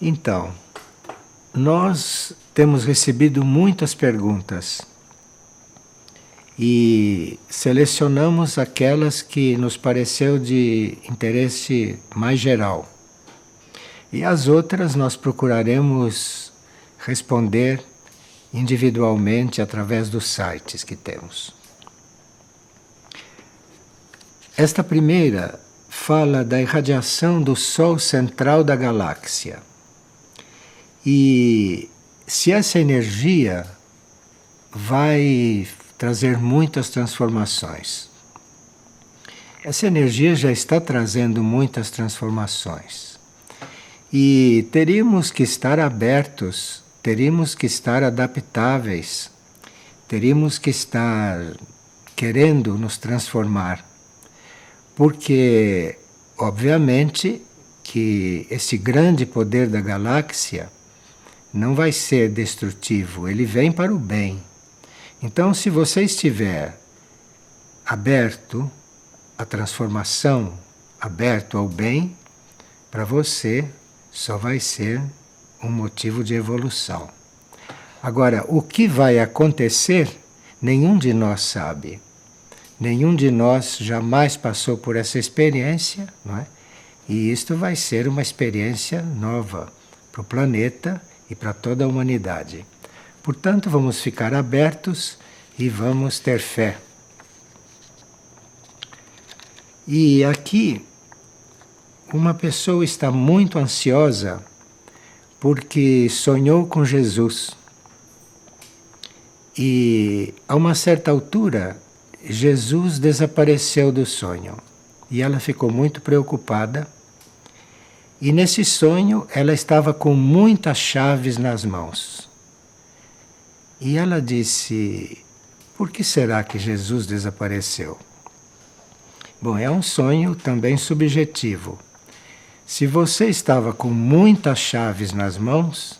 Então, nós temos recebido muitas perguntas e selecionamos aquelas que nos pareceu de interesse mais geral. E as outras nós procuraremos responder individualmente através dos sites que temos. Esta primeira fala da irradiação do Sol central da galáxia. E se essa energia vai trazer muitas transformações. Essa energia já está trazendo muitas transformações. E teríamos que estar abertos, teríamos que estar adaptáveis, teríamos que estar querendo nos transformar. Porque, obviamente, que esse grande poder da galáxia não vai ser destrutivo, ele vem para o bem. Então, se você estiver aberto à transformação, aberto ao bem, para você só vai ser um motivo de evolução. Agora, o que vai acontecer, nenhum de nós sabe. Nenhum de nós jamais passou por essa experiência, não é? E isto vai ser uma experiência nova para o planeta e para toda a humanidade. Portanto, vamos ficar abertos e vamos ter fé. E aqui, uma pessoa está muito ansiosa porque sonhou com Jesus. E a uma certa altura, Jesus desapareceu do sonho. E ela ficou muito preocupada. E nesse sonho ela estava com muitas chaves nas mãos. E ela disse: por que será que Jesus desapareceu? Bom, é um sonho também subjetivo. Se você estava com muitas chaves nas mãos,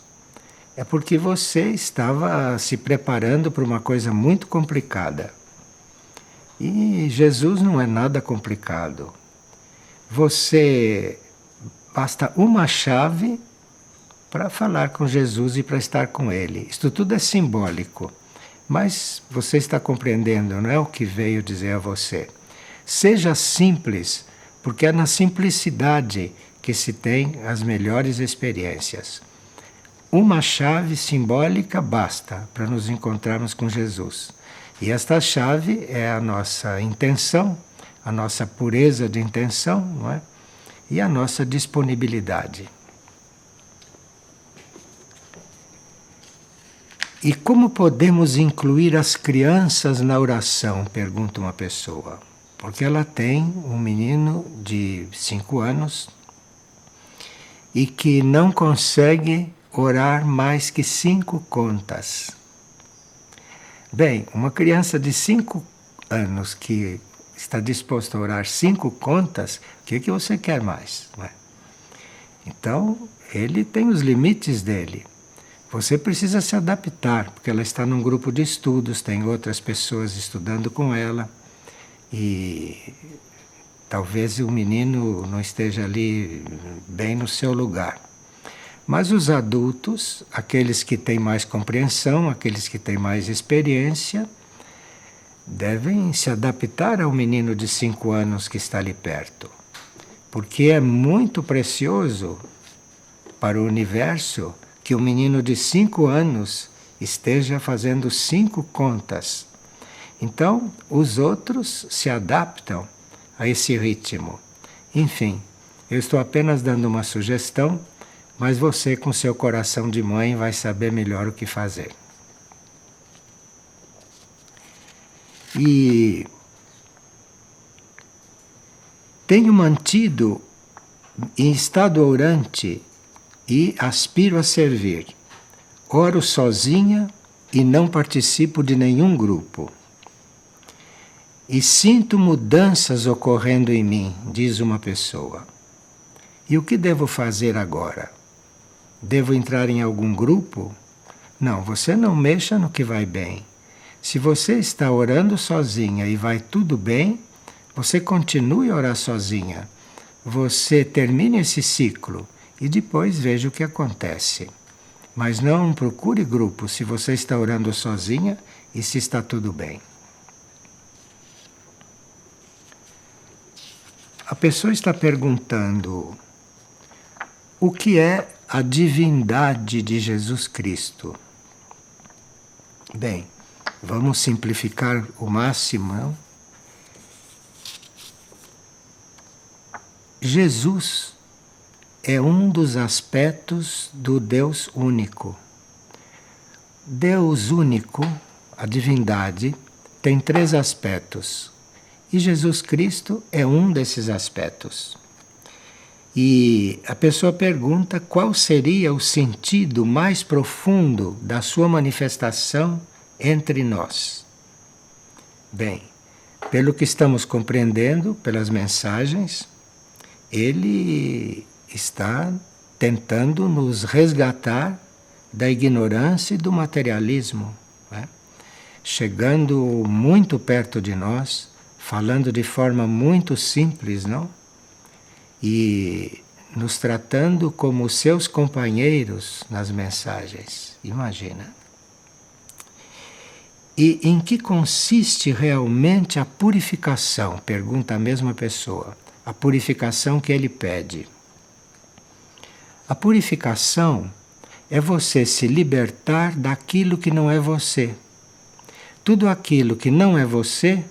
é porque você estava se preparando para uma coisa muito complicada. E Jesus não é nada complicado. Basta uma chave para falar com Jesus e para estar com Ele. Isto tudo é simbólico, mas você está compreendendo, não é o que veio dizer a você. Seja simples, porque é na simplicidade que se tem as melhores experiências. Uma chave simbólica basta para nos encontrarmos com Jesus. E esta chave é a nossa intenção, a nossa pureza de intenção, não é? E a nossa disponibilidade. E como podemos incluir as crianças na oração? Pergunta uma pessoa. Porque ela tem um menino de 5 anos e que não consegue orar mais que 5 contas. Bem, uma criança de 5 anos que está disposto a orar 5 contas, o que você quer mais? Não é? Então, ele tem os limites dele. Você precisa se adaptar, porque ela está num grupo de estudos, tem outras pessoas estudando com ela, e talvez o menino não esteja ali bem no seu lugar. Mas os adultos, aqueles que têm mais compreensão, aqueles que têm mais experiência, devem se adaptar ao menino de 5 anos que está ali perto. Porque é muito precioso para o universo que o menino de 5 anos esteja fazendo 5 contas. Então, os outros se adaptam a esse ritmo. Enfim, Eu estou apenas dando uma sugestão, mas você, com seu coração de mãe, vai saber melhor o que fazer. E tenho mantido em estado orante e aspiro a servir. Oro sozinha e não participo de nenhum grupo. E sinto mudanças ocorrendo em mim, diz uma pessoa. E o que devo fazer agora? Devo entrar em algum grupo? Não, você não mexa no que vai bem. Se você está orando sozinha e vai tudo bem, você continue a orar sozinha. Você termine esse ciclo e depois veja o que acontece. Mas não procure grupo se você está orando sozinha e se está tudo bem. A pessoa está perguntando: o que é a divindade de Jesus Cristo? Bem, vamos simplificar o máximo, não? Jesus é um dos aspectos do Deus único. Deus único, a divindade, tem 3 aspectos. E Jesus Cristo é um desses aspectos. E a pessoa pergunta qual seria o sentido mais profundo da sua manifestação entre nós. Bem, pelo que estamos compreendendo, pelas mensagens, ele está tentando nos resgatar da ignorância e do materialismo, né? Chegando muito perto de nós, falando de forma muito simples, não? E nos tratando como seus companheiros nas mensagens. Imagina. E em que consiste realmente a purificação? Pergunta a mesma pessoa. A purificação que ele pede. A purificação é você se libertar daquilo que não é você. Tudo aquilo que não é você,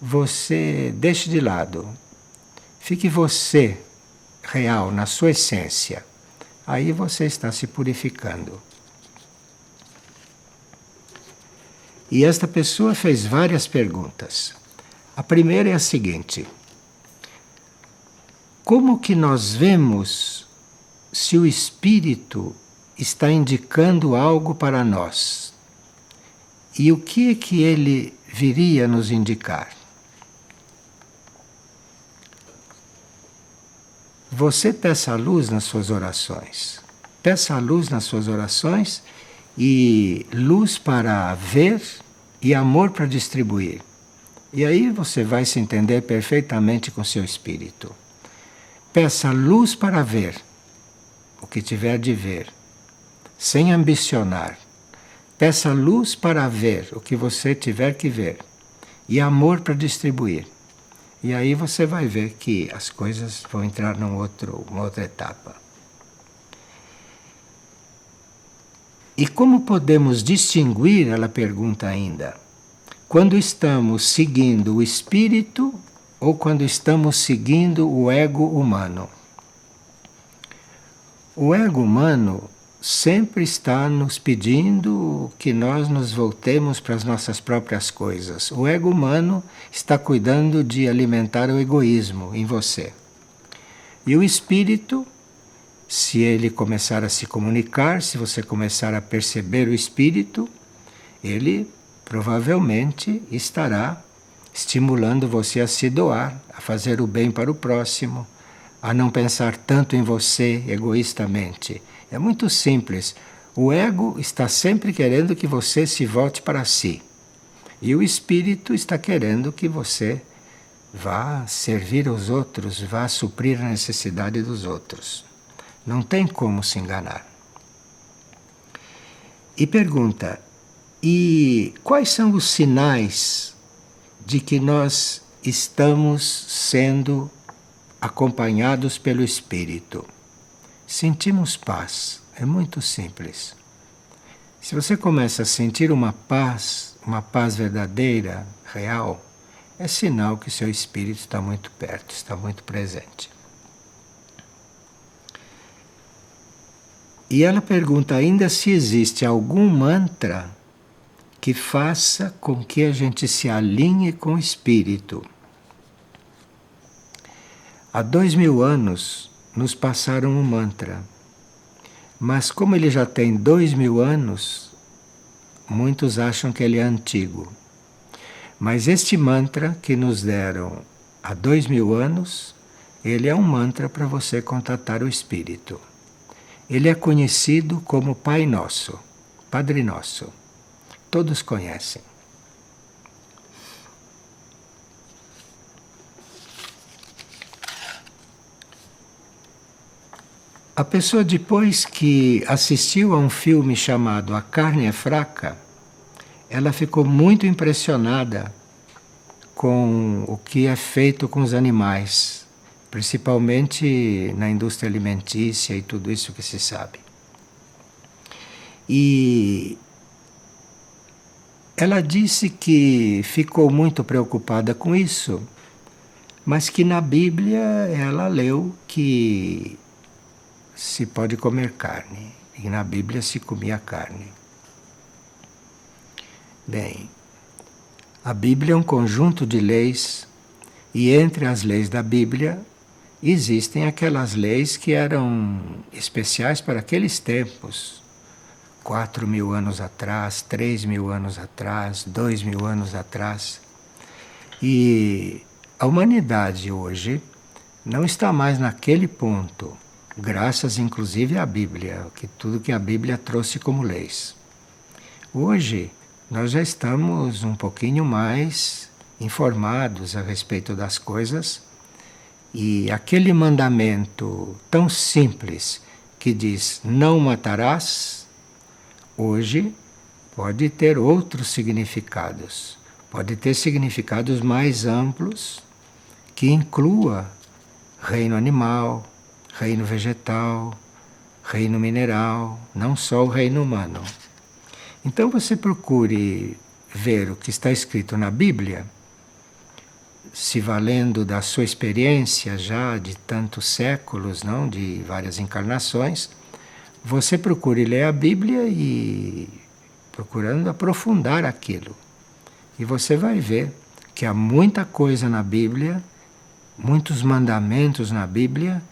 você deixe de lado. Fique você, real, na sua essência. Aí você está se purificando. E esta pessoa fez várias perguntas. A primeira é a seguinte: como que nós vemos se o Espírito está indicando algo para nós? E o que é que ele viria nos indicar? Você peça a luz nas suas orações. Peça a luz nas suas orações e luz para ver e amor para distribuir. E aí você vai se entender perfeitamente com seu espírito. Peça luz para ver o que tiver de ver, sem ambicionar. Peça luz para ver o que você tiver que ver e amor para distribuir. E aí você vai ver que as coisas vão entrar uma outra etapa. E como podemos distinguir, ela pergunta ainda, quando estamos seguindo o espírito ou quando estamos seguindo o ego humano? O ego humano sempre está nos pedindo que nós nos voltemos para as nossas próprias coisas. O ego humano está cuidando de alimentar o egoísmo em você. E o espírito, se ele começar a se comunicar, se você começar a perceber o espírito, ele provavelmente estará estimulando você a se doar, a fazer o bem para o próximo, a não pensar tanto em você egoístamente. É muito simples. O ego está sempre querendo que você se volte para si. E o espírito está querendo que você vá servir aos outros, vá suprir a necessidade dos outros. Não tem como se enganar. E pergunta, e quais são os sinais de que nós estamos sendo acompanhados pelo Espírito? Sentimos paz, é muito simples. Se você começa a sentir uma paz verdadeira, real, é sinal que seu espírito está muito perto, está muito presente. E ela pergunta ainda se existe algum mantra que faça com que a gente se alinhe com o espírito. Há 2000 anos nos passaram um mantra, mas como ele já tem 2000 anos, muitos acham que ele é antigo. Mas este mantra que nos deram há 2000 anos, ele é um mantra para você contatar o espírito. Ele é conhecido como Pai Nosso, Padre Nosso. Todos conhecem. A pessoa, depois que assistiu a um filme chamado A Carne é Fraca, ela ficou muito impressionada com o que é feito com os animais, principalmente na indústria alimentícia e tudo isso que se sabe. E ela disse que ficou muito preocupada com isso, mas que na Bíblia ela leu que se pode comer carne, e na Bíblia se comia carne. Bem, a Bíblia é um conjunto de leis, e entre as leis da Bíblia existem aquelas leis que eram especiais para aqueles tempos. 4.000 anos atrás, 3.000 anos atrás, 2.000 anos atrás. E a humanidade hoje não está mais naquele ponto, graças inclusive à Bíblia, tudo que a Bíblia trouxe como leis. Hoje nós já estamos um pouquinho mais informados a respeito das coisas, e aquele mandamento tão simples que diz não matarás, hoje pode ter outros significados. Pode ter significados mais amplos que inclua reino animal, reino vegetal, reino mineral, não só o reino humano. Então você procure ver o que está escrito na Bíblia, se valendo da sua experiência já de tantos séculos, não, de várias encarnações. Você procure ler a Bíblia e procurando aprofundar aquilo. E você vai ver que há muita coisa na Bíblia, muitos mandamentos na Bíblia,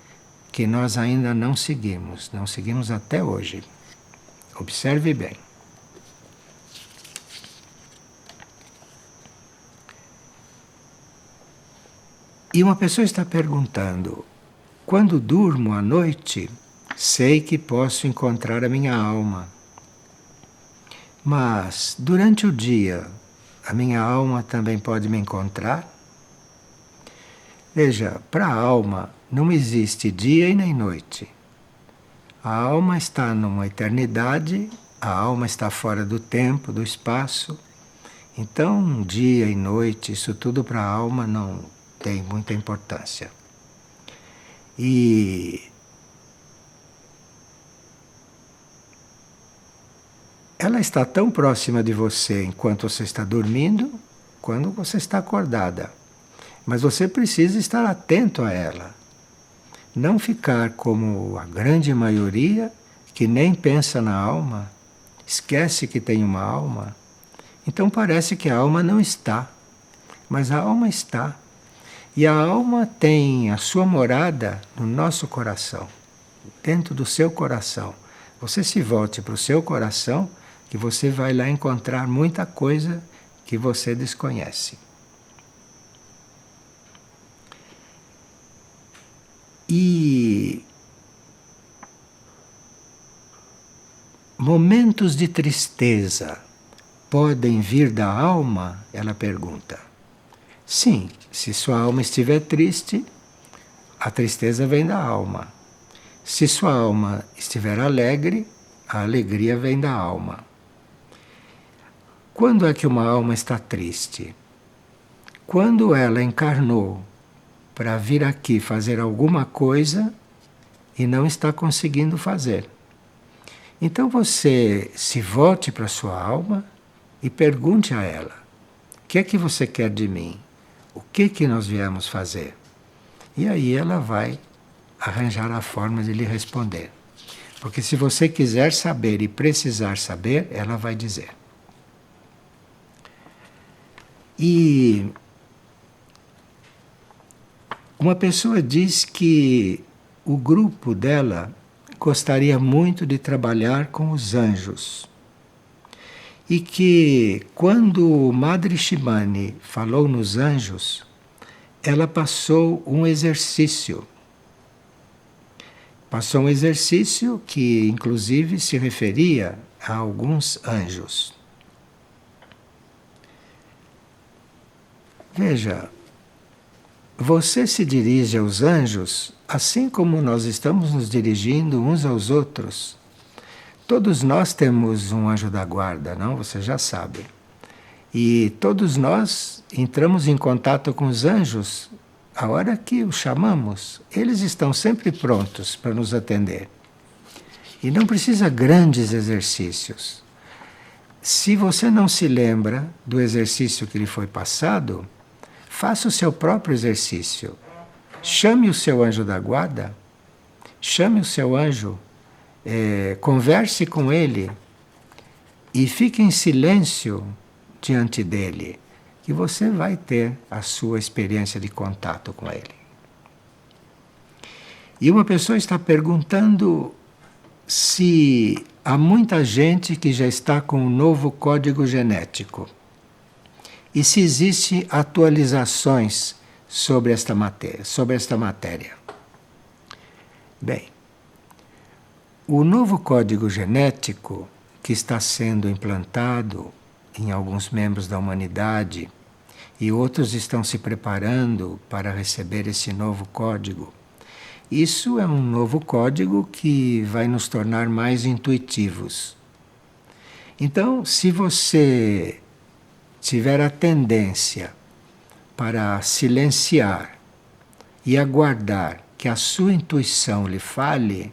que nós ainda não seguimos até hoje. Observe bem. E uma pessoa está perguntando: quando durmo à noite, sei que posso encontrar a minha alma. Mas durante o dia, a minha alma também pode me encontrar? Veja, para a alma não existe dia e nem noite. A alma está numa eternidade, a alma está fora do tempo, do espaço. Então, dia e noite, isso tudo para a alma não tem muita importância. E ela está tão próxima de você enquanto você está dormindo, quando você está acordada. Mas você precisa estar atento a ela. Não ficar como a grande maioria que nem pensa na alma, esquece que tem uma alma. Então parece que a alma não está, mas a alma está. E a alma tem a sua morada no nosso coração, dentro do seu coração. Você se volte para o seu coração, que você vai lá encontrar muita coisa que você desconhece. E momentos de tristeza podem vir da alma? Ela pergunta. Sim, se sua alma estiver triste, a tristeza vem da alma. Se sua alma estiver alegre, a alegria vem da alma. Quando é que uma alma está triste? Quando ela encarnou para vir aqui fazer alguma coisa e não está conseguindo fazer. Então você se volte para a sua alma e pergunte a ela: o que é que você quer de mim? O que nós viemos fazer? E aí ela vai arranjar a forma de lhe responder. Porque se você quiser saber e precisar saber, ela vai dizer. E uma pessoa diz que o grupo dela gostaria muito de trabalhar com os anjos. E que quando Madre Shimani falou nos anjos, ela passou um exercício. Passou um exercício que inclusive se referia a alguns anjos. Veja, você se dirige aos anjos assim como nós estamos nos dirigindo uns aos outros. Todos nós temos um anjo da guarda, não? Você já sabe. E todos nós entramos em contato com os anjos a hora que os chamamos. Eles estão sempre prontos para nos atender. E não precisa grandes exercícios. Se você não se lembra do exercício que lhe foi passado, faça o seu próprio exercício. Chame o seu anjo da guarda, chame o seu anjo, converse com ele e fique em silêncio diante dele, que você vai ter a sua experiência de contato com ele. E uma pessoa está perguntando se há muita gente que já está com um novo código genético e se existem atualizações sobre esta matéria. Bem, o novo código genético que está sendo implantado em alguns membros da humanidade e outros estão se preparando para receber esse novo código. Isso é um novo código que vai nos tornar mais intuitivos. Então, se você tiver a tendência para silenciar e aguardar que a sua intuição lhe fale,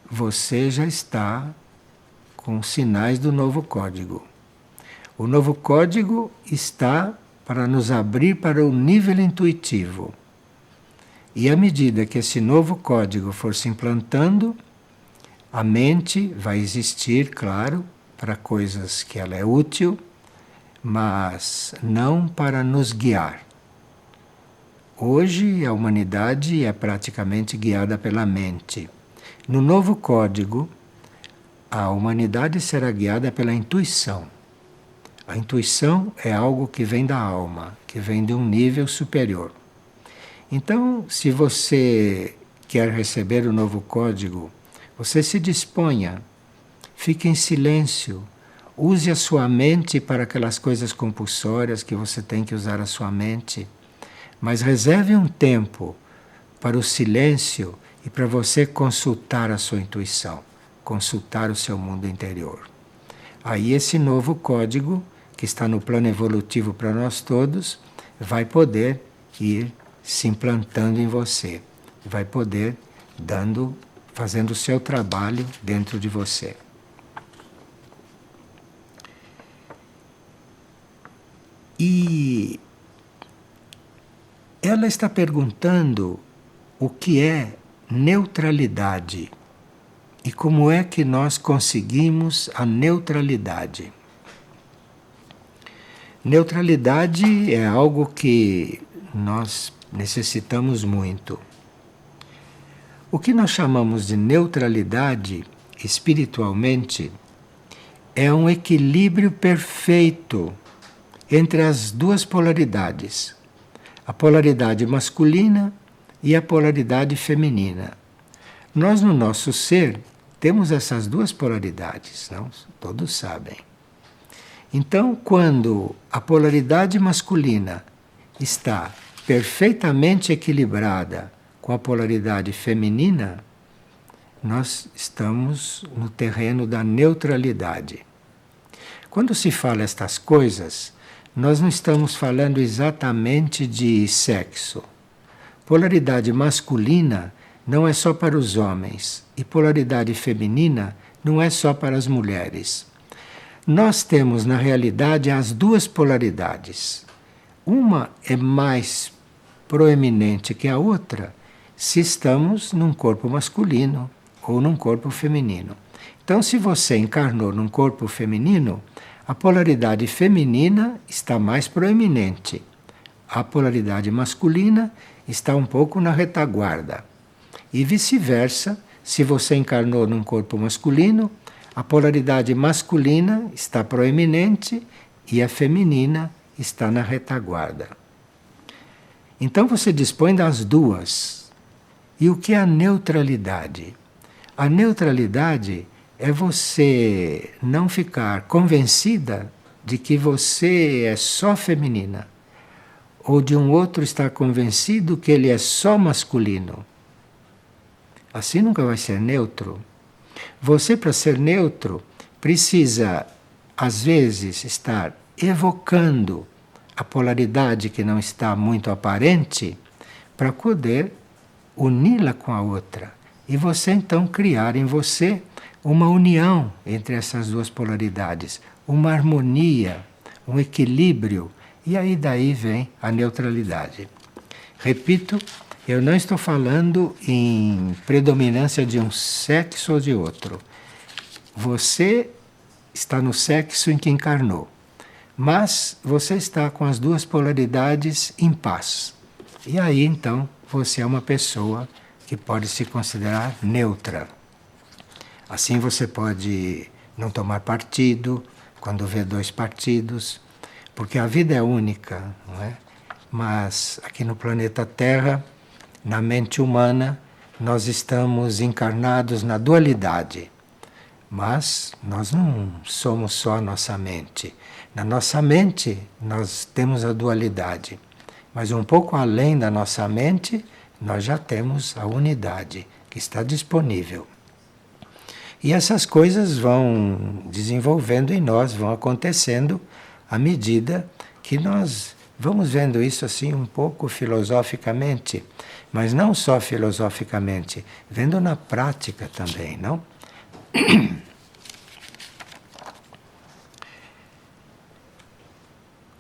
você já está com sinais do novo código. O novo código está para nos abrir para o nível intuitivo. E à medida que esse novo código for se implantando, a mente vai existir, claro, para coisas que ela é útil, mas não para nos guiar. Hoje a humanidade é praticamente guiada pela mente. No novo código, a humanidade será guiada pela intuição. A intuição é algo que vem da alma, que vem de um nível superior. Então, se você quer receber o novo código, você se disponha, fique em silêncio, use a sua mente para aquelas coisas compulsórias que você tem que usar a sua mente, mas reserve um tempo para o silêncio e para você consultar a sua intuição, consultar o seu mundo interior. Aí esse novo código, que está no plano evolutivo para nós todos, vai poder ir se implantando em você, vai poder fazendo o seu trabalho dentro de você. E ela está perguntando o que é neutralidade e como é que nós conseguimos a neutralidade. Neutralidade é algo que nós necessitamos muito. O que nós chamamos de neutralidade, espiritualmente, é um equilíbrio perfeito entre as duas polaridades, a polaridade masculina e a polaridade feminina. Nós, no nosso ser, temos essas duas polaridades, não? Todos sabem. Então, quando a polaridade masculina está perfeitamente equilibrada com a polaridade feminina, nós estamos no terreno da neutralidade. Quando se fala estas coisas, nós não estamos falando exatamente de sexo. Polaridade masculina não é só para os homens e polaridade feminina não é só para as mulheres. Nós temos, na realidade, as duas polaridades. Uma é mais proeminente que a outra, se estamos num corpo masculino ou num corpo feminino. Então, se você encarnou num corpo feminino, a polaridade feminina está mais proeminente. A polaridade masculina está um pouco na retaguarda. E vice-versa, se você encarnou num corpo masculino, a polaridade masculina está proeminente e a feminina está na retaguarda. Então você dispõe das duas. E o que é a neutralidade? A neutralidade é você não ficar convencida de que você é só feminina, ou de um outro estar convencido que ele é só masculino. Assim nunca vai ser neutro. Você, para ser neutro, precisa, às vezes, estar evocando a polaridade que não está muito aparente para poder uni-la com a outra. E você, então, criar em você uma união entre essas duas polaridades, uma harmonia, um equilíbrio. E aí daí vem a neutralidade. Repito, eu não estou falando em predominância de um sexo ou de outro. Você está no sexo em que encarnou, mas você está com as duas polaridades em paz. E aí então você é uma pessoa que pode se considerar neutra. Assim você pode não tomar partido quando vê dois partidos, porque a vida é única, não é? Mas aqui no planeta Terra, na mente humana, nós estamos encarnados na dualidade. Mas nós não somos só a nossa mente. Na nossa mente, nós temos a dualidade. Mas um pouco além da nossa mente, nós já temos a unidade que está disponível. E essas coisas vão desenvolvendo em nós, vão acontecendo à medida que nós vamos vendo isso assim um pouco filosoficamente, mas não só filosoficamente, vendo na prática também, não?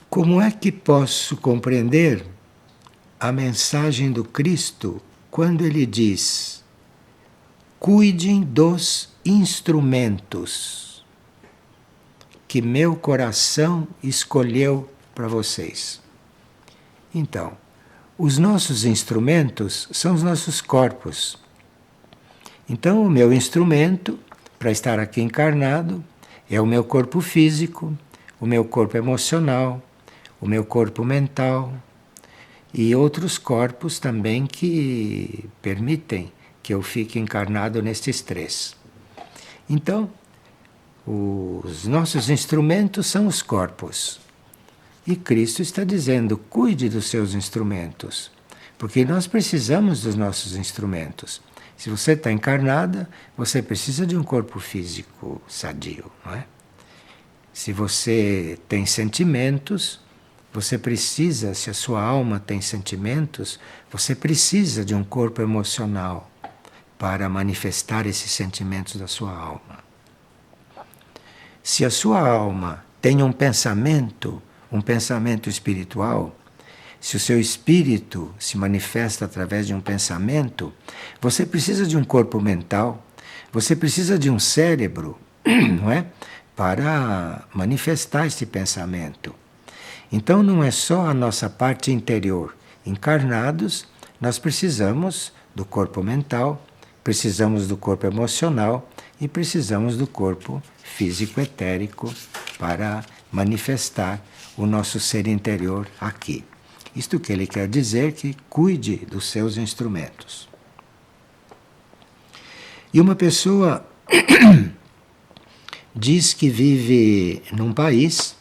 Como é que posso compreender a mensagem do Cristo quando ele diz: cuidem dos instrumentos que meu coração escolheu para vocês? Então, os nossos instrumentos são os nossos corpos. Então, o meu instrumento para estar aqui encarnado é o meu corpo físico, o meu corpo emocional, o meu corpo mental e outros corpos também que permitem que eu fique encarnado nestes três. Então, os nossos instrumentos são os corpos. E Cristo está dizendo, cuide dos seus instrumentos, porque nós precisamos dos nossos instrumentos. Se você está encarnada, você precisa de um corpo físico sadio, não é? Se você tem sentimentos, você precisa, se a sua alma tem sentimentos, você precisa de um corpo emocional para manifestar esses sentimentos da sua alma. Se a sua alma tem um pensamento espiritual, se o seu espírito se manifesta através de um pensamento, você precisa de um corpo mental, você precisa de um cérebro, não é? Para manifestar esse pensamento. Então não é só a nossa parte interior. Encarnados, nós precisamos do corpo mental, precisamos do corpo emocional e precisamos do corpo físico etérico para manifestar o nosso ser interior aqui. Isto que ele quer dizer, que cuide dos seus instrumentos. E uma pessoa diz que vive num país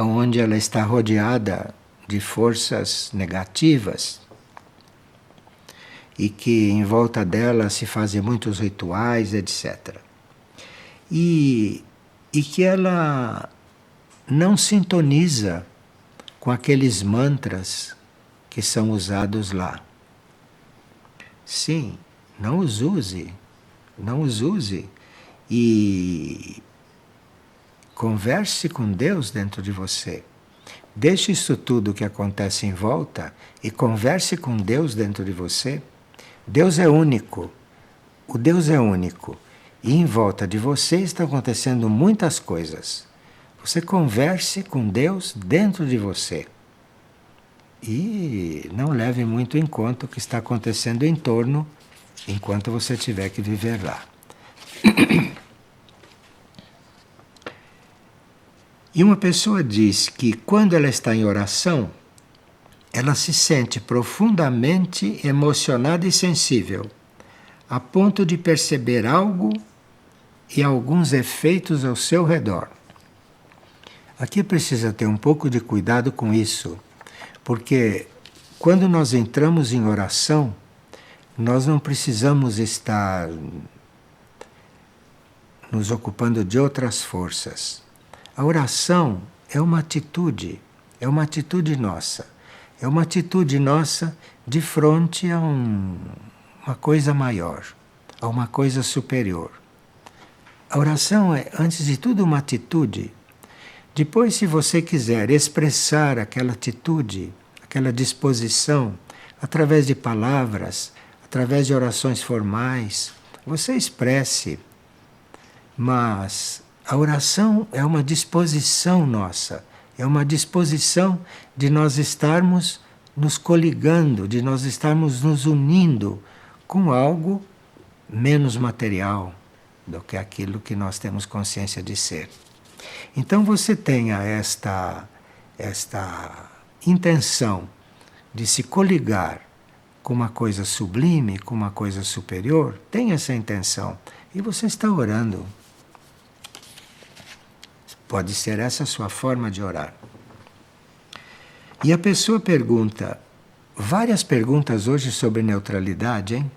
onde ela está rodeada de forças negativas e que em volta dela se fazem muitos rituais, etc. E que ela não sintoniza com aqueles mantras que são usados lá. Sim, não os use. E converse com Deus dentro de você. Deixe isso tudo que acontece em volta e converse com Deus dentro de você. Deus é único. O Deus é único. E em volta de você estão acontecendo muitas coisas. Você converse com Deus dentro de você. E não leve muito em conta o que está acontecendo em torno enquanto você tiver que viver lá. E uma pessoa diz que quando ela está em oração, ela se sente profundamente emocionada e sensível, a ponto de perceber algo e alguns efeitos ao seu redor. Aqui precisa ter um pouco de cuidado com isso, porque quando nós entramos em oração, nós não precisamos estar nos ocupando de outras forças. A oração é uma atitude nossa. É uma atitude nossa de frente a uma coisa maior, a uma coisa superior. A oração é, antes de tudo, uma atitude. Depois, se você quiser expressar aquela atitude, aquela disposição, através de palavras, através de orações formais, você expresse. Mas a oração é uma disposição nossa, é uma disposição de nós estarmos nos coligando, de nós estarmos nos unindo com algo menos material do que aquilo que nós temos consciência de ser. Então você tenha esta intenção de se coligar com uma coisa sublime, com uma coisa superior, tenha essa intenção e você está orando. Pode ser essa a sua forma de orar. E a pessoa pergunta, várias perguntas hoje sobre neutralidade, hein?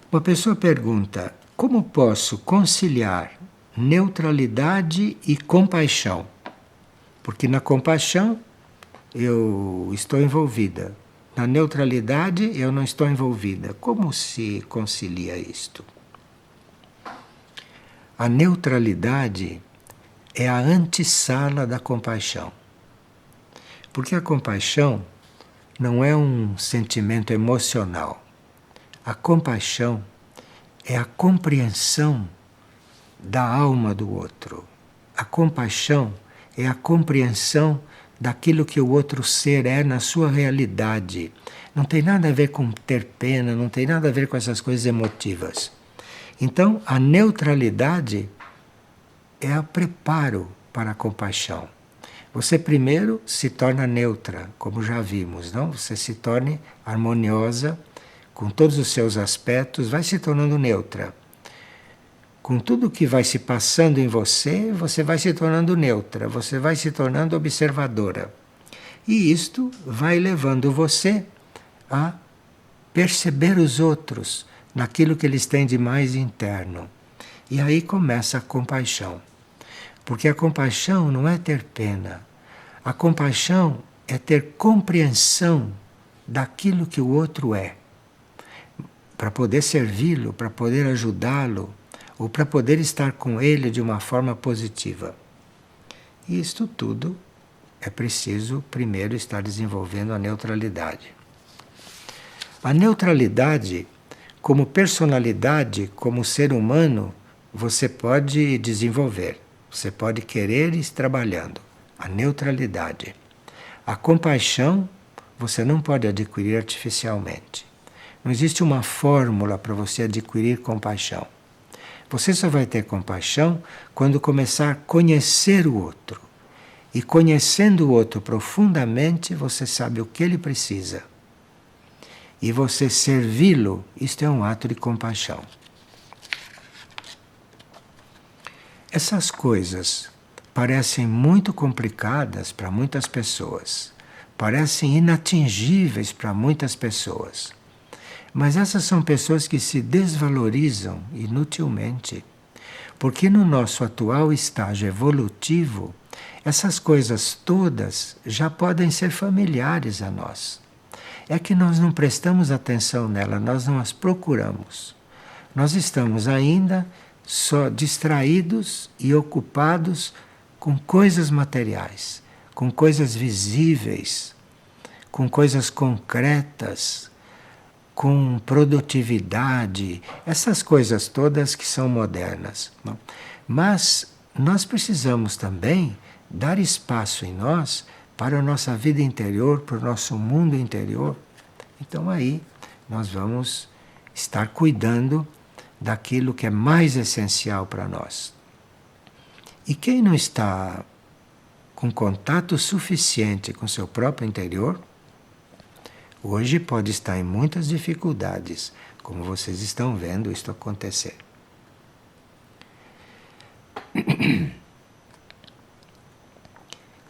Uma pessoa pergunta, como posso conciliar neutralidade e compaixão? Porque na compaixão eu estou envolvida. Na neutralidade eu não estou envolvida. Como se concilia isto? A neutralidade é a antessala da compaixão. Porque a compaixão não é um sentimento emocional. A compaixão é a compreensão da alma do outro. A compaixão é a compreensão daquilo que o outro ser é na sua realidade. Não tem nada a ver com ter pena, não tem nada a ver com essas coisas emotivas. Então, a neutralidade é o preparo para a compaixão. Você primeiro se torna neutra, como já vimos, não? Você se torne harmoniosa com todos os seus aspectos, vai se tornando neutra. Com tudo que vai se passando em você, você vai se tornando neutra, você vai se tornando observadora. E isto vai levando você a perceber os outros naquilo que eles têm de mais interno. E aí começa a compaixão. Porque a compaixão não é ter pena. A compaixão é ter compreensão daquilo que o outro é. Para poder servi-lo, para poder ajudá-lo, ou para poder estar com ele de uma forma positiva. E isto tudo é preciso primeiro estar desenvolvendo a neutralidade. A neutralidade, como personalidade, como ser humano, você pode desenvolver. Você pode querer ir trabalhando. A neutralidade. A compaixão você não pode adquirir artificialmente. Não existe uma fórmula para você adquirir compaixão. Você só vai ter compaixão quando começar a conhecer o outro. E conhecendo o outro profundamente, você sabe o que ele precisa. E você servi-lo, isto é um ato de compaixão. Essas coisas parecem muito complicadas para muitas pessoas. Parecem inatingíveis para muitas pessoas. Mas essas são pessoas que se desvalorizam inutilmente. Porque no nosso atual estágio evolutivo, essas coisas todas já podem ser familiares a nós. É que nós não prestamos atenção nela, nós não as procuramos. Nós estamos ainda só distraídos e ocupados com coisas materiais, com coisas visíveis, com coisas concretas, com produtividade, essas coisas todas que são modernas. Não? Mas nós precisamos também dar espaço em nós para a nossa vida interior, para o nosso mundo interior. Então aí nós vamos estar cuidando daquilo que é mais essencial para nós. E quem não está com contato suficiente com seu próprio interior, hoje pode estar em muitas dificuldades, como vocês estão vendo isto acontecer.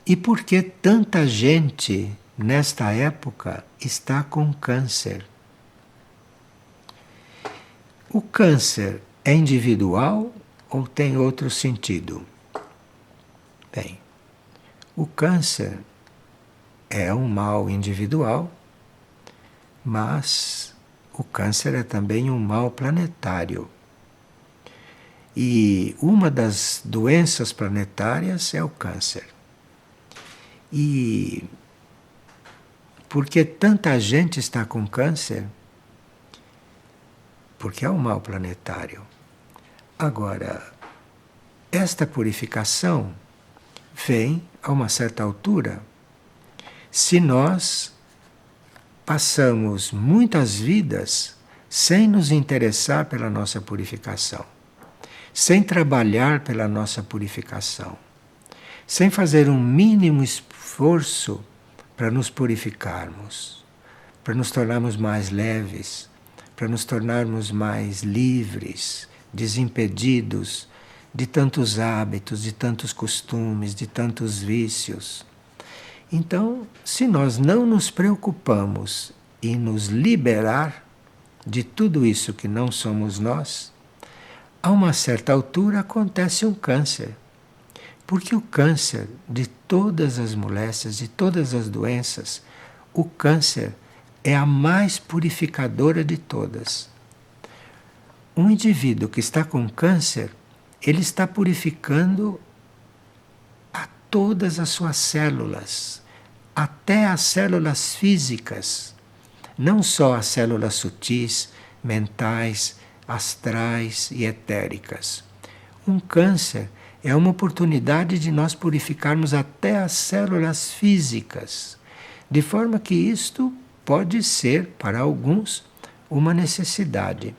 E por que tanta gente nesta época está com câncer? O câncer é individual ou tem outro sentido? Bem, o câncer é um mal individual, mas o câncer é também um mal planetário. E uma das doenças planetárias é o câncer. E por que tanta gente está com câncer? Porque é um mal planetário. Agora, esta purificação vem a uma certa altura se nós passamos muitas vidas sem nos interessar pela nossa purificação, sem trabalhar pela nossa purificação, sem fazer um mínimo esforço para nos purificarmos, para nos tornarmos mais leves, para nos tornarmos mais livres, desimpedidos de tantos hábitos, de tantos costumes, de tantos vícios. Então, se nós não nos preocupamos em nos liberar de tudo isso que não somos nós, a uma certa altura acontece um câncer. Porque o câncer de todas as moléstias, de todas as doenças, o câncer é a mais purificadora de todas. Um indivíduo que está com câncer, ele está purificando a todas as suas células, até as células físicas, não só as células sutis, mentais, astrais e etéricas. Um câncer é uma oportunidade de nós purificarmos até as células físicas, de forma que isto pode ser, para alguns, uma necessidade.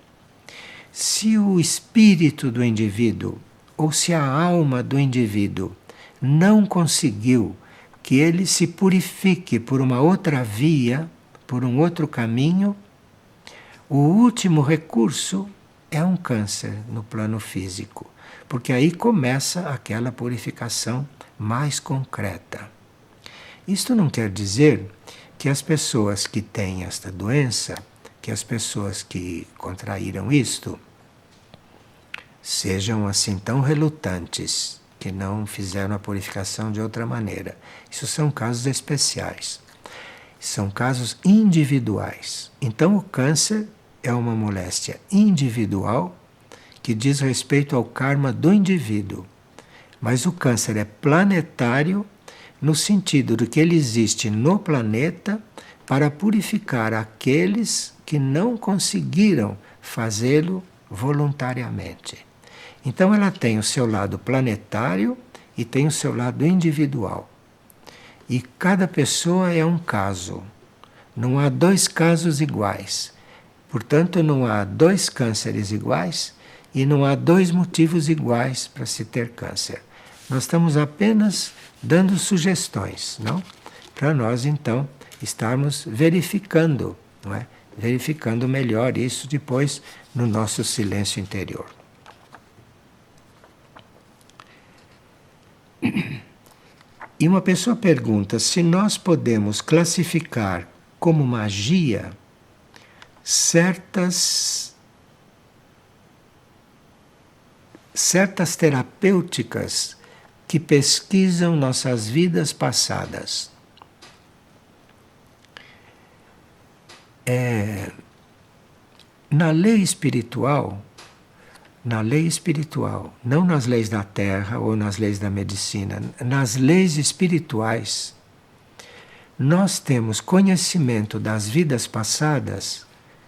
Se o espírito do indivíduo, ou se a alma do indivíduo, não conseguiu que ele se purifique por uma outra via, por um outro caminho, o último recurso é um câncer no plano físico. Porque aí começa aquela purificação mais concreta. Isto não quer dizer que as pessoas que têm esta doença, que as pessoas que contraíram isto, sejam assim tão relutantes, que não fizeram a purificação de outra maneira. Isso são casos especiais. São casos individuais. Então o câncer é uma moléstia individual, que diz respeito ao karma do indivíduo. Mas o câncer é planetário no sentido de que ele existe no planeta para purificar aqueles que não conseguiram fazê-lo voluntariamente. Então ela tem o seu lado planetário e tem o seu lado individual. E cada pessoa é um caso. Não há dois casos iguais. Portanto, não há dois cânceres iguais e não há dois motivos iguais para se ter câncer. Nós estamos apenas dando sugestões, não? Para nós, então, estarmos verificando, não é? Verificando melhor isso depois no nosso silêncio interior. E uma pessoa pergunta se nós podemos classificar como magia certas terapêuticas que pesquisam nossas vidas passadas. Na lei espiritual, na lei espiritual, não nas leis da Terra ou nas leis da medicina, nas leis espirituais, nós temos conhecimento das vidas passadas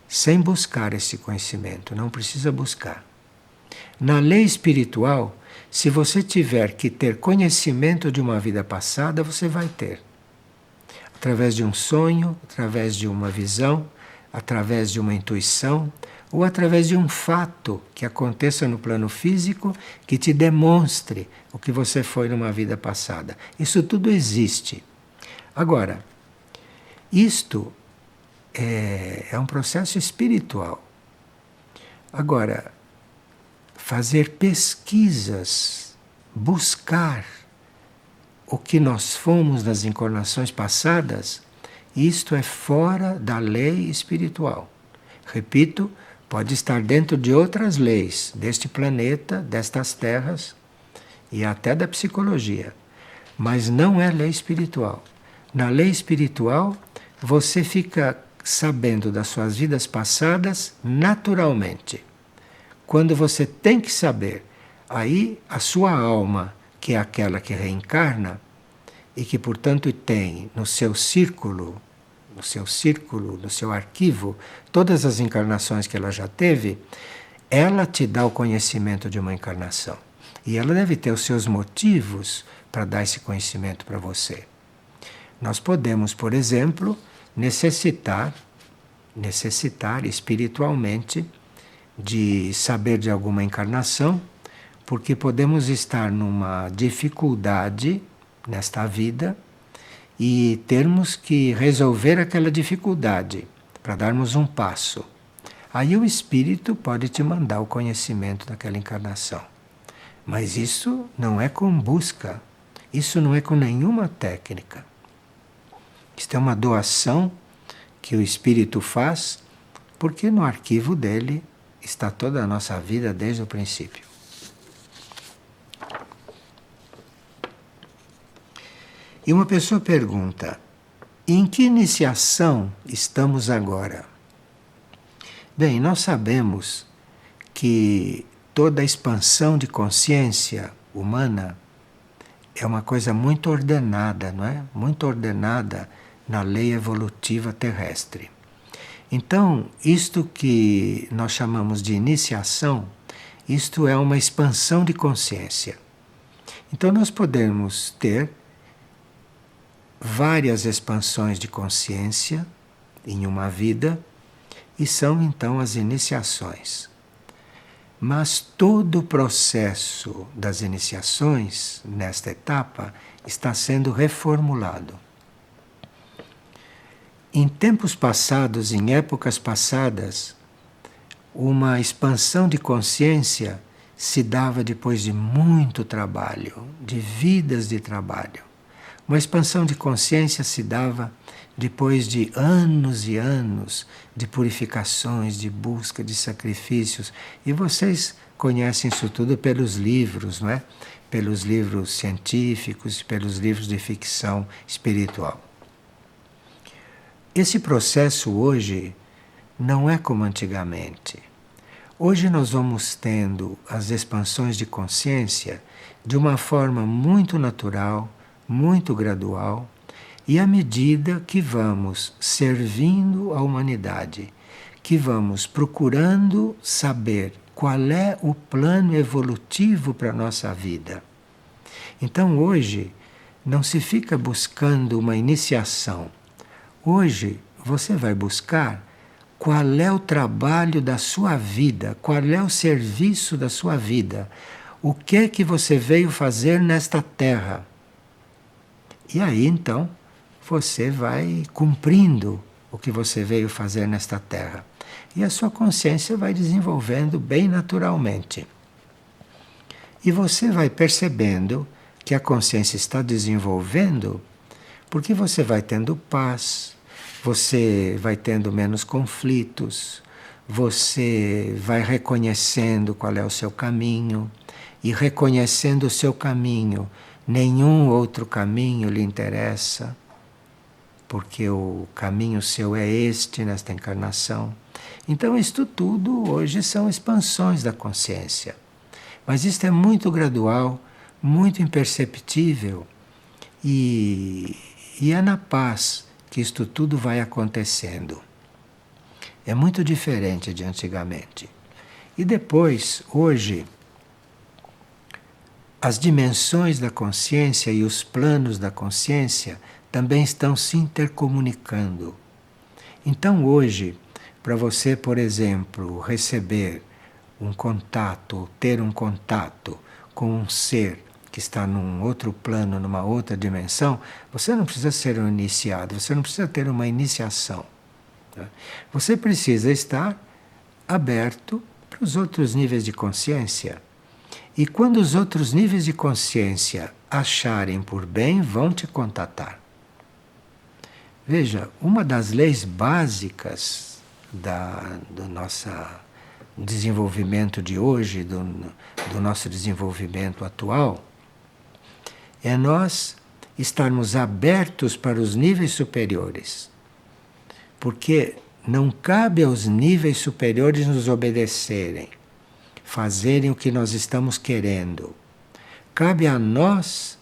sem buscar esse conhecimento, não precisa buscar. Na lei espiritual, se você tiver que ter conhecimento de uma vida passada, você vai ter. Através de um sonho, através de uma visão, através de uma intuição, ou através de um fato que aconteça no plano físico que te demonstre o que você foi numa vida passada. Isso tudo existe. Agora, isto é um processo espiritual. Agora, fazer pesquisas, buscar o que nós fomos nas encarnações passadas, isto é fora da lei espiritual. Repito, pode estar dentro de outras leis, deste planeta, destas terras e até da psicologia, mas não é lei espiritual. Na lei espiritual, você fica sabendo das suas vidas passadas naturalmente. Quando você tem que saber, aí a sua alma, que é aquela que reencarna e que, portanto, tem no seu círculo, no seu arquivo, todas as encarnações que ela já teve, ela te dá o conhecimento de uma encarnação. E ela deve ter os seus motivos para dar esse conhecimento para você. Nós podemos, por exemplo, necessitar espiritualmente de saber de alguma encarnação, porque podemos estar numa dificuldade nesta vida e termos que resolver aquela dificuldade para darmos um passo. Aí o espírito pode te mandar o conhecimento daquela encarnação. Mas isso não é com busca, isso não é com nenhuma técnica. Isto é uma doação que o espírito faz, porque no arquivo dele está toda a nossa vida desde o princípio. E uma pessoa pergunta: em que iniciação estamos agora? Bem, nós sabemos que toda a expansão de consciência humana é uma coisa muito ordenada, não é? Muito ordenada na lei evolutiva terrestre. Então, isto que nós chamamos de iniciação, isto é uma expansão de consciência. Então, nós podemos ter várias expansões de consciência em uma vida, e são então as iniciações. Mas todo o processo das iniciações, nesta etapa, está sendo reformulado. Em tempos passados, em épocas passadas, uma expansão de consciência se dava depois de muito trabalho, de vidas de trabalho. Uma expansão de consciência se dava depois de anos e anos de purificações, de busca, de sacrifícios. E vocês conhecem isso tudo pelos livros, não é? Pelos livros científicos, pelos livros de ficção espiritual. Esse processo hoje não é como antigamente. Hoje nós vamos tendo as expansões de consciência de uma forma muito natural, muito gradual, e à medida que vamos servindo a humanidade, que vamos procurando saber qual é o plano evolutivo para a nossa vida. Então hoje não se fica buscando uma iniciação. Hoje você vai buscar qual é o trabalho da sua vida, qual é o serviço da sua vida, o que é que você veio fazer nesta terra. E aí então você vai cumprindo o que você veio fazer nesta terra. E a sua consciência vai desenvolvendo bem naturalmente. E você vai percebendo que a consciência está desenvolvendo porque você vai tendo paz, você vai tendo menos conflitos, você vai reconhecendo qual é o seu caminho, e reconhecendo o seu caminho, nenhum outro caminho lhe interessa. porque o caminho seu é este nesta encarnação. Então, isto tudo hoje são expansões da consciência. Mas isto é muito gradual, muito imperceptível, e é na paz que isto tudo vai acontecendo. É muito diferente de antigamente. E depois, hoje, as dimensões da consciência e os planos da consciência também estão se intercomunicando. Então, hoje, para você, por exemplo, receber um contato, ter um contato com um ser que está num outro plano, numa outra dimensão, você não precisa ser um iniciado, você não precisa ter uma iniciação. Tá? Você precisa estar aberto para os outros níveis de consciência. E quando os outros níveis de consciência acharem por bem, vão te contatar. Veja, uma das leis básicas do nosso desenvolvimento de hoje, do nosso desenvolvimento atual, é nós estarmos abertos para os níveis superiores. Porque não cabe aos níveis superiores nos obedecerem, fazerem o que nós estamos querendo. Cabe a nós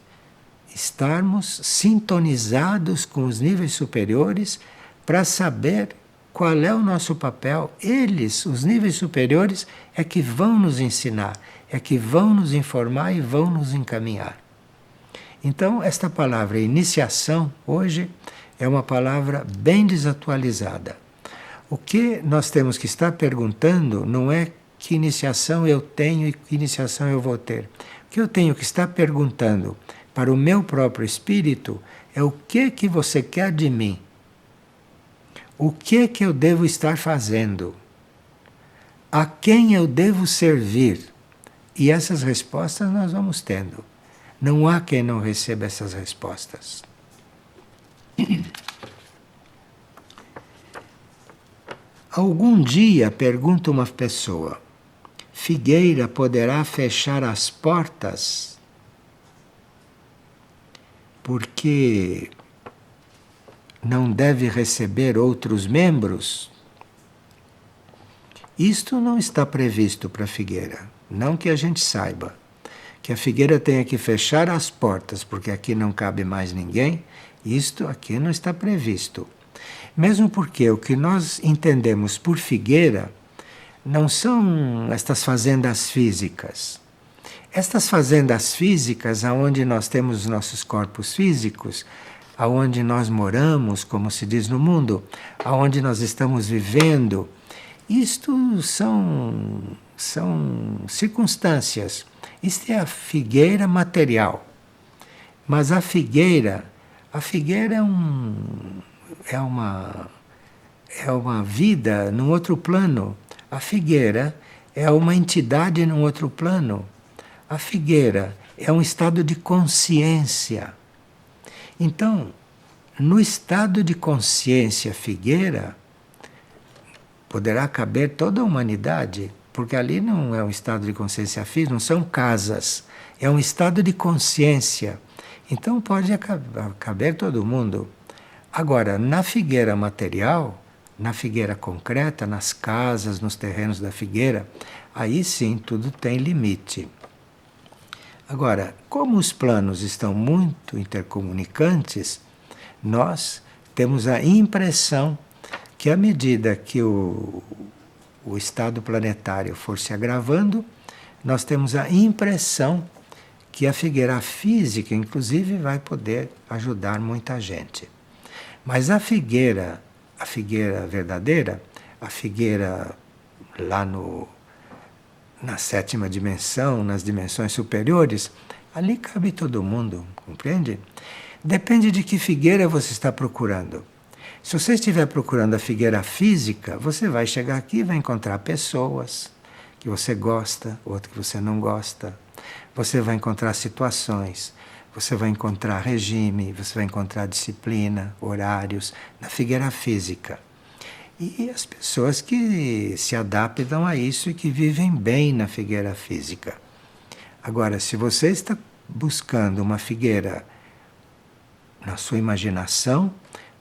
estarmos sintonizados com os níveis superiores para saber qual é o nosso papel. Eles, os níveis superiores, é que vão nos ensinar, é que vão nos informar e vão nos encaminhar. Então, esta palavra iniciação, hoje, é uma palavra bem desatualizada. O que nós temos que estar perguntando não é que iniciação eu tenho e que iniciação eu vou ter. O que eu tenho que estar perguntando para o meu próprio espírito é o que você quer de mim? O que eu devo estar fazendo? A quem eu devo servir? E essas respostas nós vamos tendo. Não há quem não receba essas respostas. Algum dia, pergunta uma pessoa, Figueira poderá fechar as portas porque não deve receber outros membros? Isto não está previsto para a Figueira, não que a gente saiba. Que a Figueira tenha que fechar as portas porque aqui não cabe mais ninguém, isto aqui não está previsto. Mesmo porque o que nós entendemos por Figueira não são estas fazendas físicas. Estas fazendas físicas, aonde nós temos os nossos corpos físicos, aonde nós moramos, como se diz no mundo, aonde nós estamos vivendo, isto são circunstâncias. Isto é a figueira material. Mas a figueira é uma vida num outro plano. A figueira é uma entidade num outro plano. A figueira é um estado de consciência. Então, no estado de consciência figueira, poderá caber toda a humanidade, porque ali não é um estado de consciência física, não são casas, é um estado de consciência. Então pode caber todo mundo. Agora, na figueira material, na figueira concreta, nas casas, nos terrenos da figueira, aí sim tudo tem limite. Agora, como os planos estão muito intercomunicantes, nós temos a impressão que à medida que o estado planetário for se agravando, nós temos a impressão que a figueira física, inclusive, vai poder ajudar muita gente. Mas a figueira verdadeira, a figueira lá na sétima dimensão, nas dimensões superiores, ali cabe todo mundo, compreende? Depende de que figueira você está procurando. Se você estiver procurando a figueira física, você vai chegar aqui e vai encontrar pessoas que você gosta, outras que você não gosta. Você vai encontrar situações, você vai encontrar regime, você vai encontrar disciplina, horários, na figueira física. E as pessoas que se adaptam a isso e que vivem bem na figueira física. Agora, se você está buscando uma figueira na sua imaginação,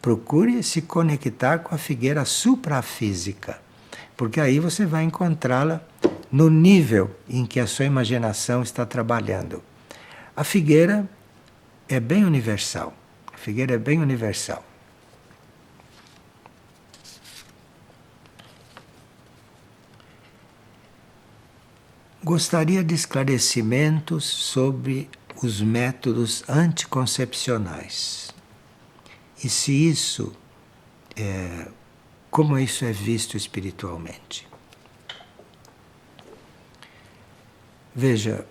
procure se conectar com a figueira suprafísica, porque aí você vai encontrá-la no nível em que a sua imaginação está trabalhando. A figueira é bem universal. A figueira é bem universal. Gostaria de esclarecimentos sobre os métodos anticoncepcionais. E se isso como isso é visto espiritualmente. Veja,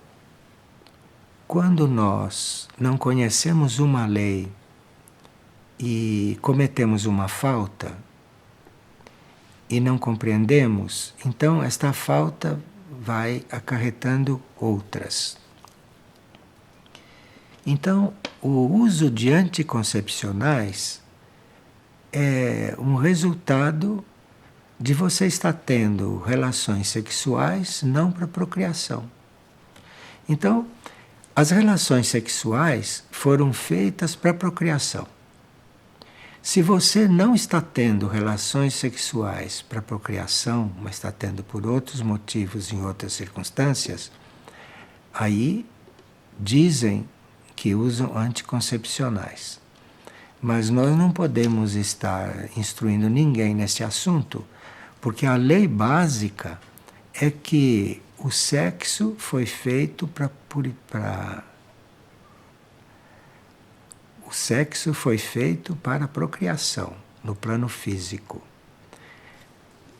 quando nós não conhecemos uma lei e cometemos uma falta e não compreendemos, então esta falta vai acarretando outras. Então, o uso de anticoncepcionais é um resultado de você estar tendo relações sexuais não para procriação. Então, as relações sexuais foram feitas para procriação. Se você não está tendo relações sexuais para procriação, mas está tendo por outros motivos em outras circunstâncias, aí dizem que usam anticoncepcionais. Mas nós não podemos estar instruindo ninguém nesse assunto, porque a lei básica é que o sexo foi feito o sexo foi feito para a procriação, no plano físico.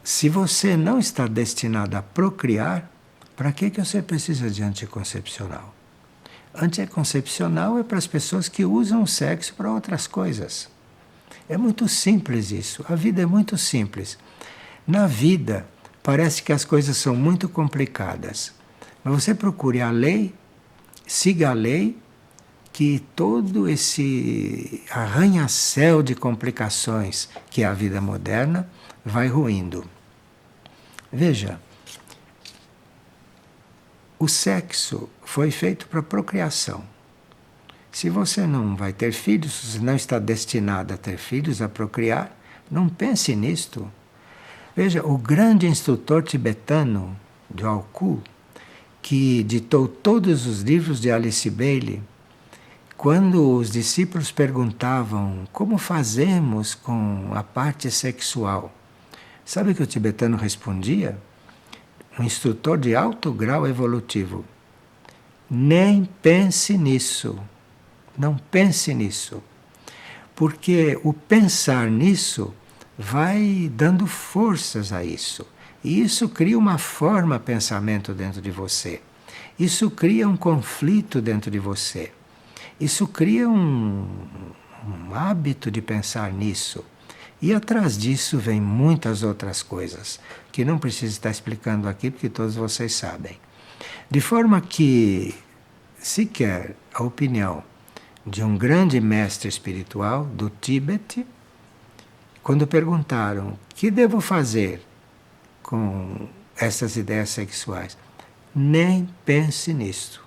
Se você não está destinado a procriar, para que você precisa de anticoncepcional? Anticoncepcional é para as pessoas que usam o sexo para outras coisas. É muito simples isso. A vida é muito simples. Na vida, parece que as coisas são muito complicadas. Mas você procure a lei, siga a lei, que todo esse arranha-céu de complicações que é a vida moderna vai ruindo. Veja, o sexo foi feito para procriação. Se você não vai ter filhos, se não está destinado a ter filhos, a procriar, não pense nisto. Veja, o grande instrutor tibetano, Gyalku, que ditou todos os livros de Alice Bailey, quando os discípulos perguntavam como fazemos com a parte sexual, sabe o que o tibetano respondia? Um instrutor de alto grau evolutivo. Nem pense nisso. Não pense nisso. Porque o pensar nisso vai dando forças a isso. E isso cria uma forma pensamento dentro de você. Isso cria um conflito dentro de você. Isso cria um hábito de pensar nisso. E atrás disso vem muitas outras coisas, que não preciso estar explicando aqui, porque todos vocês sabem. De forma que, se quer a opinião de um grande mestre espiritual do Tíbete, quando perguntaram o que devo fazer com essas ideias sexuais, nem pense nisso.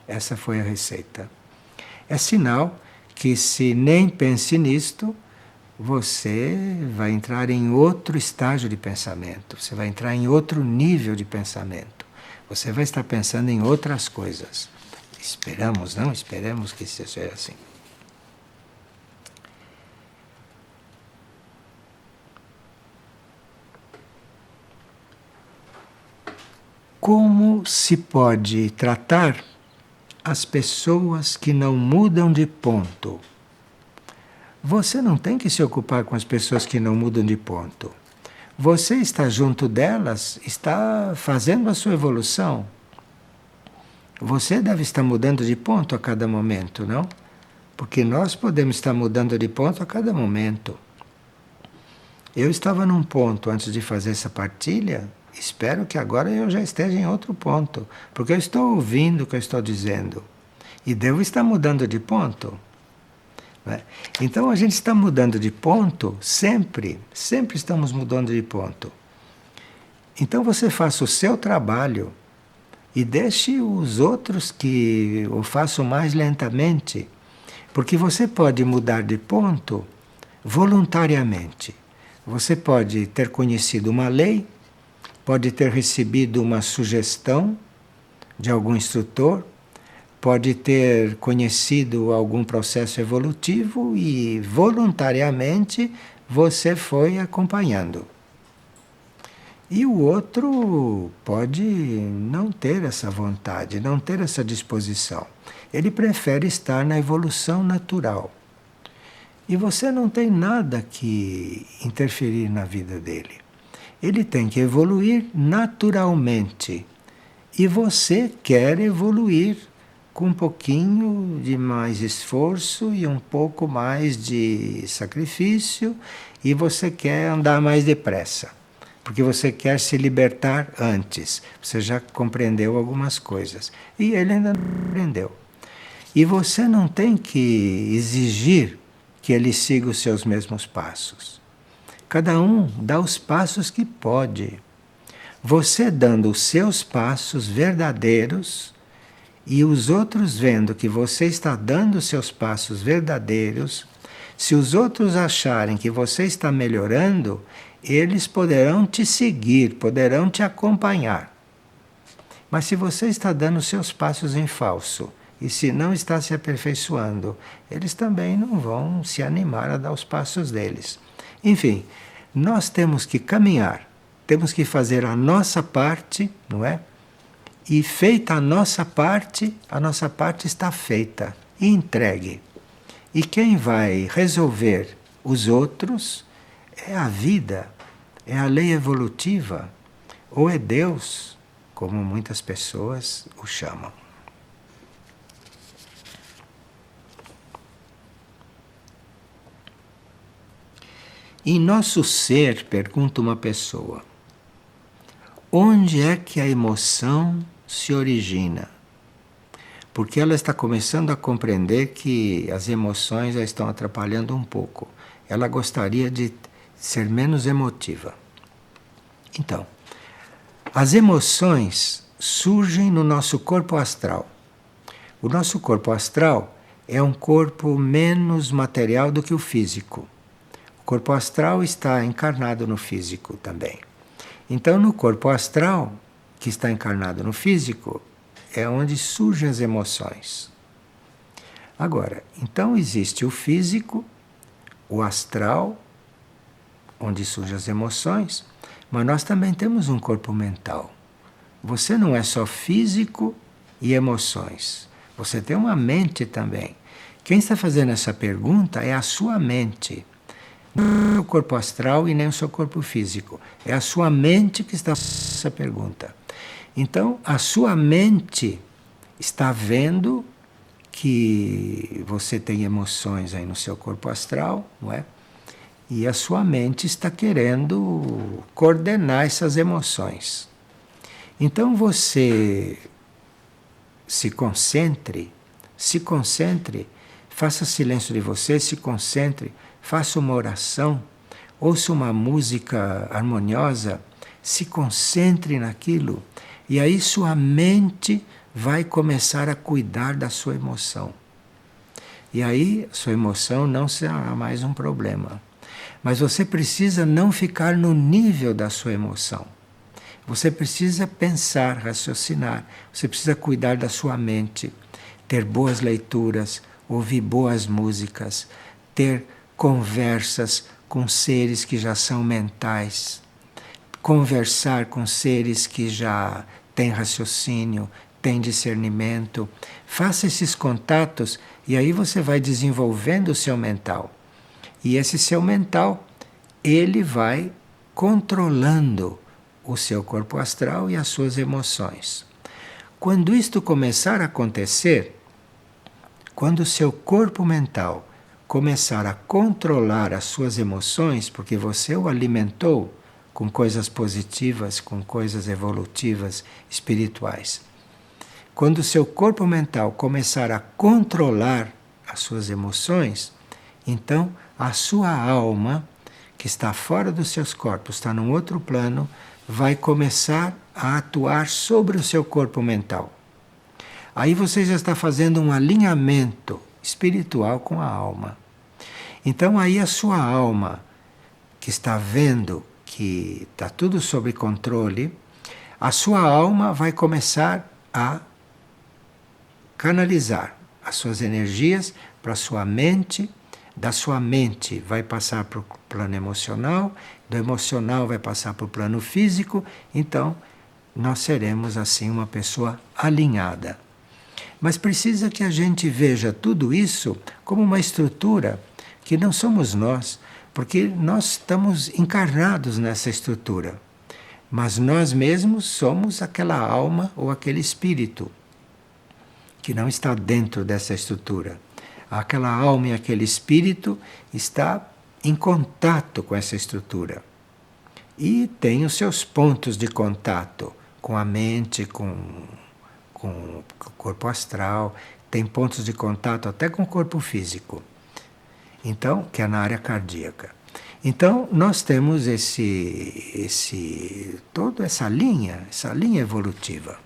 Essa foi a receita. É sinal que se nem pense nisto, você vai entrar em outro estágio de pensamento, você vai entrar em outro nível de pensamento. Você vai estar pensando em outras coisas. Esperamos, não? Esperemos que seja assim. Como se pode tratar as pessoas que não mudam de ponto? Você não tem que se ocupar com as pessoas que não mudam de ponto. Você está junto delas, está fazendo a sua evolução. Você deve estar mudando de ponto a cada momento, não? Porque nós podemos estar mudando de ponto a cada momento. Eu estava num ponto antes de fazer essa partilha, espero que agora eu já esteja em outro ponto, porque eu estou ouvindo o que eu estou dizendo. E devo estar mudando de ponto. Então a gente está mudando de ponto sempre estamos mudando de ponto. Então você faça o seu trabalho e deixe os outros que o façam mais lentamente, porque você pode mudar de ponto voluntariamente. Você pode ter conhecido uma lei, pode ter recebido uma sugestão de algum instrutor, pode ter conhecido algum processo evolutivo e voluntariamente você foi acompanhando. E o outro pode não ter essa vontade, não ter essa disposição. Ele prefere estar na evolução natural. E você não tem nada que interferir na vida dele. Ele tem que evoluir naturalmente. E você quer evoluir com um pouquinho de mais esforço e um pouco mais de sacrifício, e você quer andar mais depressa. Porque você quer se libertar antes. Você já compreendeu algumas coisas. E ele ainda não compreendeu. E você não tem que exigir que ele siga os seus mesmos passos. Cada um dá os passos que pode. Você dando os seus passos verdadeiros e os outros vendo que você está dando os seus passos verdadeiros, se os outros acharem que você está melhorando, eles poderão te seguir, poderão te acompanhar. Mas se você está dando os seus passos em falso, e se não está se aperfeiçoando, eles também não vão se animar a dar os passos deles. Enfim, nós temos que caminhar, temos que fazer a nossa parte, não é? E feita a nossa parte está feita e entregue. E quem vai resolver os outros é a vida, é a lei evolutiva, ou é Deus, como muitas pessoas o chamam. Em nosso ser, pergunta uma pessoa, onde é que a emoção se origina? Porque ela está começando a compreender que as emoções a estão atrapalhando um pouco. Ela gostaria de ser menos emotiva. Então, as emoções surgem no nosso corpo astral. O nosso corpo astral é um corpo menos material do que o físico. O corpo astral está encarnado no físico também. Então, no corpo astral, que está encarnado no físico, é onde surgem as emoções. Agora, então existe o físico, o astral, onde surgem as emoções, mas nós também temos um corpo mental. Você não é só físico e emoções. Você tem uma mente também. Quem está fazendo essa pergunta é a sua mente. Não é o corpo astral e nem o seu corpo físico. É a sua mente que está fazendo essa pergunta. Então, a sua mente está vendo que você tem emoções aí no seu corpo astral, não é? E a sua mente está querendo coordenar essas emoções. Então você se concentre, faça silêncio de você, se concentre, faça uma oração, ouça uma música harmoniosa, se concentre naquilo, e aí sua mente vai começar a cuidar da sua emoção. E aí sua emoção não será mais um problema. Mas você precisa não ficar no nível da sua emoção. Você precisa pensar, raciocinar, você precisa cuidar da sua mente, ter boas leituras, ouvir boas músicas, ter conversas com seres que já são mentais, conversar com seres que já têm raciocínio, têm discernimento. Faça esses contatos e aí você vai desenvolvendo o seu mental. E esse seu mental, ele vai controlando o seu corpo astral e as suas emoções. Quando isto começar a acontecer, quando o seu corpo mental começar a controlar as suas emoções, porque você o alimentou com coisas positivas, com coisas evolutivas, espirituais. Quando o seu corpo mental começar a controlar as suas emoções, então a sua alma, que está fora dos seus corpos, está num outro plano, vai começar a atuar sobre o seu corpo mental. Aí você já está fazendo um alinhamento espiritual com a alma. Então aí a sua alma, que está vendo que está tudo sob controle, a sua alma vai começar a canalizar as suas energias para a sua mente, da sua mente vai passar para o plano emocional, do emocional vai passar para o plano físico, então nós seremos assim uma pessoa alinhada. Mas precisa que a gente veja tudo isso como uma estrutura que não somos nós, porque nós estamos encarnados nessa estrutura. Mas nós mesmos somos aquela alma ou aquele espírito que não está dentro dessa estrutura. Aquela alma e aquele espírito está em contato com essa estrutura. E tem os seus pontos de contato com a mente, com o corpo astral, tem pontos de contato até com o corpo físico. Então, que é na área cardíaca. Então, nós temos toda essa linha evolutiva.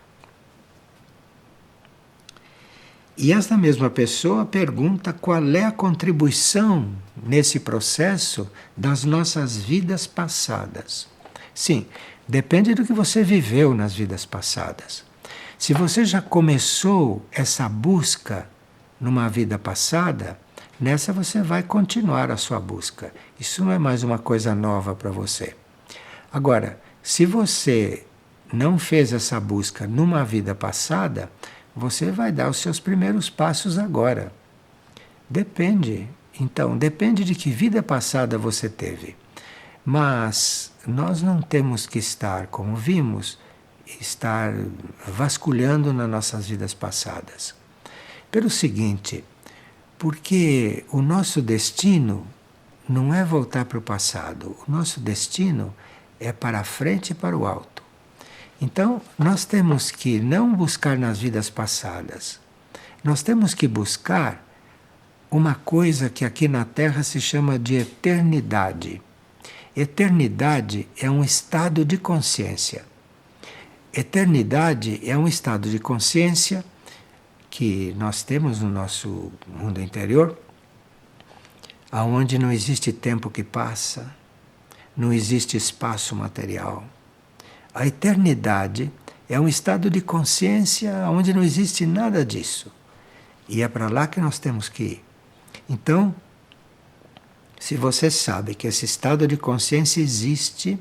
E esta mesma pessoa pergunta qual é a contribuição nesse processo das nossas vidas passadas. Sim, depende do que você viveu nas vidas passadas. Se você já começou essa busca numa vida passada, nessa você vai continuar a sua busca. Isso não é mais uma coisa nova para você. Agora, se você não fez essa busca numa vida passada, você vai dar os seus primeiros passos agora. Depende. Então, depende de que vida passada você teve. Mas nós não temos que estar, como vimos, estar vasculhando nas nossas vidas passadas. Pelo seguinte, porque o nosso destino não é voltar para o passado. O nosso destino é para a frente e para o alto. Então, nós temos que não buscar nas vidas passadas. Nós temos que buscar uma coisa que aqui na Terra se chama de eternidade. Eternidade é um estado de consciência. Eternidade é um estado de consciência que nós temos no nosso mundo interior, aonde não existe tempo que passa, não existe espaço material. A eternidade é um estado de consciência onde não existe nada disso. E é para lá que nós temos que ir. Então, se você sabe que esse estado de consciência existe,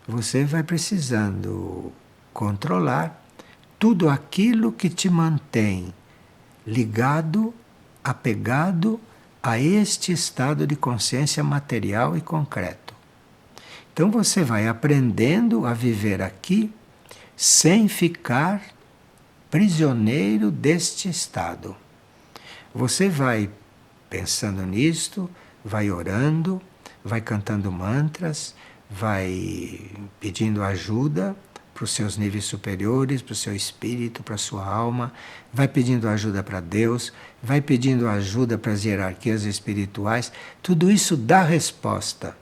você vai precisando controlar tudo aquilo que te mantém ligado, apegado a este estado de consciência material e concreto. Então você vai aprendendo a viver aqui sem ficar prisioneiro deste estado. Você vai pensando nisto, vai orando, vai cantando mantras, vai pedindo ajuda para os seus níveis superiores, para o seu espírito, para a sua alma, vai pedindo ajuda para Deus, vai pedindo ajuda para as hierarquias espirituais. Tudo isso dá resposta.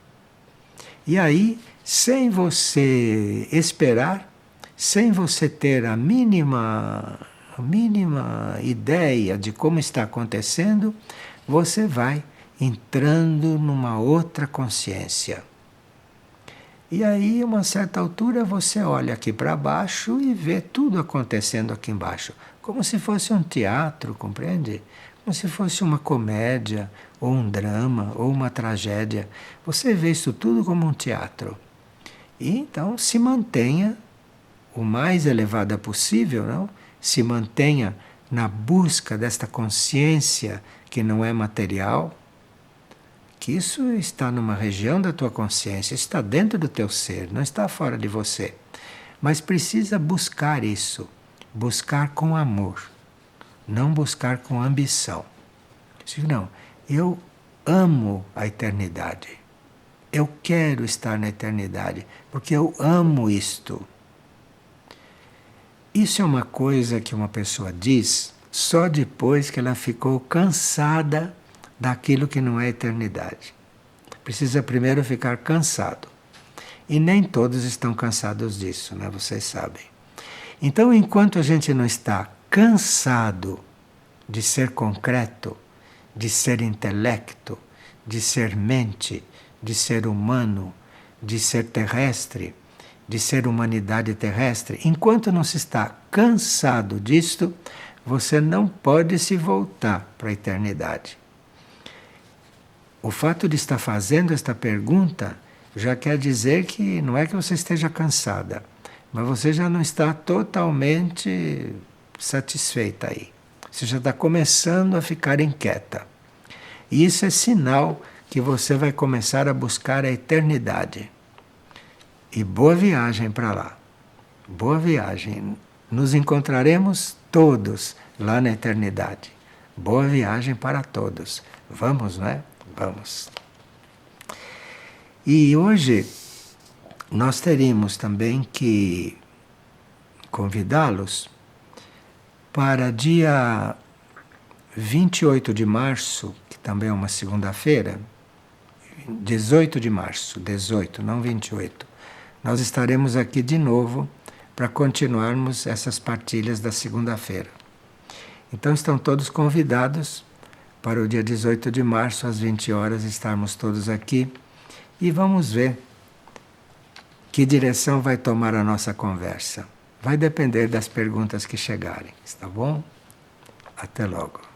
E aí, sem você esperar, sem você ter a mínima ideia de como está acontecendo, você vai entrando numa outra consciência. E aí, a uma certa altura, você olha aqui para baixo e vê tudo acontecendo aqui embaixo, como se fosse um teatro, compreende? Como se fosse uma comédia, ou um drama, ou uma tragédia. Você vê isso tudo como um teatro. E então se mantenha o mais elevada possível, não? Se mantenha na busca desta consciência que não é material, que isso está numa região da tua consciência, está dentro do teu ser, não está fora de você. Mas precisa buscar isso, buscar com amor, não buscar com ambição. Não, eu amo a eternidade. Eu quero estar na eternidade, porque eu amo isto. Isso é uma coisa que uma pessoa diz só depois que ela ficou cansada daquilo que não é eternidade. Precisa primeiro ficar cansado. E nem todos estão cansados disso, né? Vocês sabem. Então, enquanto a gente não está cansado de ser concreto, de ser intelecto, de ser mente, de ser humano, de ser terrestre, de ser humanidade terrestre, enquanto não se está cansado disto, você não pode se voltar para a eternidade. O fato de estar fazendo esta pergunta já quer dizer que não é que você esteja cansada, mas você já não está totalmente satisfeita aí. Você já está começando a ficar inquieta. E isso é sinal que você vai começar a buscar a eternidade. E boa viagem para lá. Boa viagem. Nos encontraremos todos lá na eternidade. Boa viagem para todos. Vamos, não é? Vamos. E hoje nós teríamos também que convidá-los para dia 28 de março, que também é uma segunda-feira, 18 de março, 18, não 28, nós estaremos aqui de novo para continuarmos essas partilhas da segunda-feira. Então estão todos convidados para o dia 18 de março, às 20 horas, estarmos todos aqui e vamos ver que direção vai tomar a nossa conversa. Vai depender das perguntas que chegarem, está bom? Até logo.